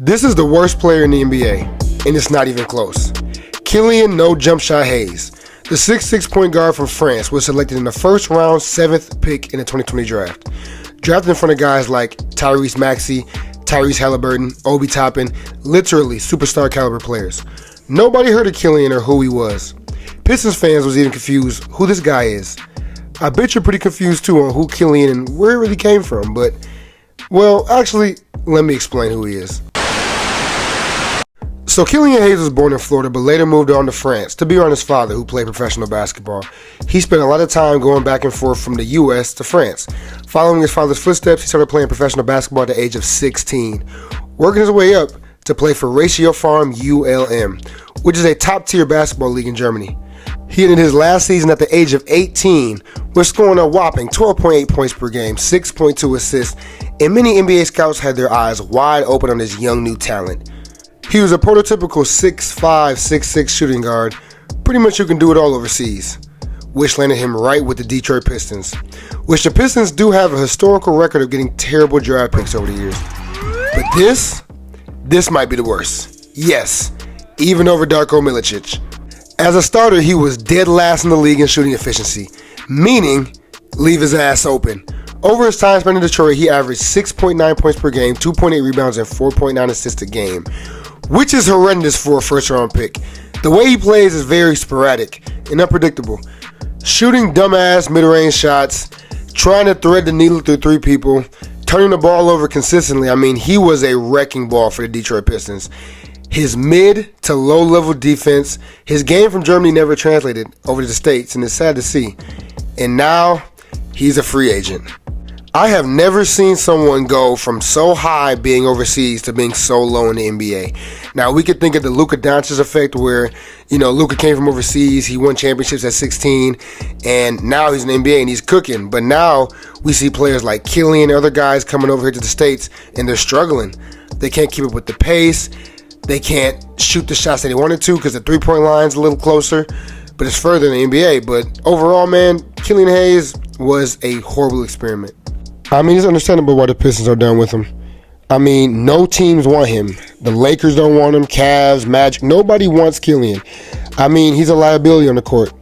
This is the worst player in the NBA, and it's not even close. Killian No Jump Shot Hayes, the 6'6" point guard from France, was selected in the first round, 7th pick in the 2020 draft. Drafted in front of guys like Tyrese Maxey, Tyrese Halliburton, Obi Toppin, literally superstar caliber players. Nobody heard of Killian or who he was. Pistons fans was even confused who this guy is. I bet you're pretty confused too on who Killian and where he really came from, but, well, actually, let me explain who he is. So Killian Hayes was born in Florida but later moved on to France to be around his father, who played professional basketball. He spent a lot of time going back and forth from the US to France. Following his father's footsteps, he started playing professional basketball at the age of 16, working his way up to play for Ratio Farm ULM, which is a top-tier basketball league in Germany. He ended his last season at the age of 18 with scoring a whopping 12.8 points per game, 6.2 assists, and many NBA scouts had their eyes wide open on this young new talent. He was a prototypical 6'5", 6'6" shooting guard, pretty much who can do it all overseas, which landed him right with the Detroit Pistons, which the Pistons do have a historical record of getting terrible draft picks over the years. But this might be the worst. Yes, even over Darko Milicic. As a starter, he was dead last in the league in shooting efficiency, meaning leave his ass open. Over his time spent in Detroit, he averaged 6.9 points per game, 2.8 rebounds, and 4.9 assists a game, which is horrendous for a first-round pick. The way he plays is very sporadic and unpredictable. Shooting dumbass mid-range shots, trying to thread the needle through 3 people, turning the ball over consistently. I mean, he was a wrecking ball for the Detroit Pistons. His mid to low-level defense, his game from Germany never translated over to the States, and it's sad to see. And now, he's a free agent. I have never seen someone go from so high being overseas to being so low in the NBA. Now, we could think of the Luka Doncic effect where, Luka came from overseas, he won championships at 16, and now he's in the NBA and he's cooking. But now we see players like Killian and other guys coming over here to the States, and they're struggling. They can't keep up with the pace. They can't shoot the shots that they wanted to because the three-point line's a little closer, but it's further in the NBA. But overall, man, Killian Hayes was a horrible experiment. I mean, it's understandable why the Pistons are done with him. I mean, no teams want him. The Lakers don't want him, Cavs, Magic. Nobody wants Killian. I mean, he's a liability on the court.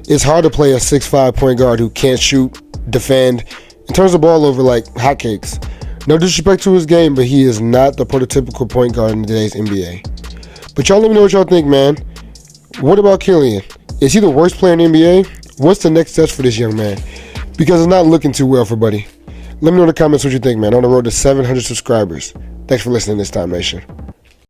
It's hard to play a 6'5" point guard who can't shoot, defend, and turns the ball over like hotcakes. No disrespect to his game, but he is not the prototypical point guard in today's NBA. But y'all let me know what y'all think, man. What about Killian? Is he the worst player in the NBA? What's the next steps for this young man? Because it's not looking too well for Buddy. Let me know in the comments what you think, man. On the road to 700 subscribers. Thanks for listening this time, Nation.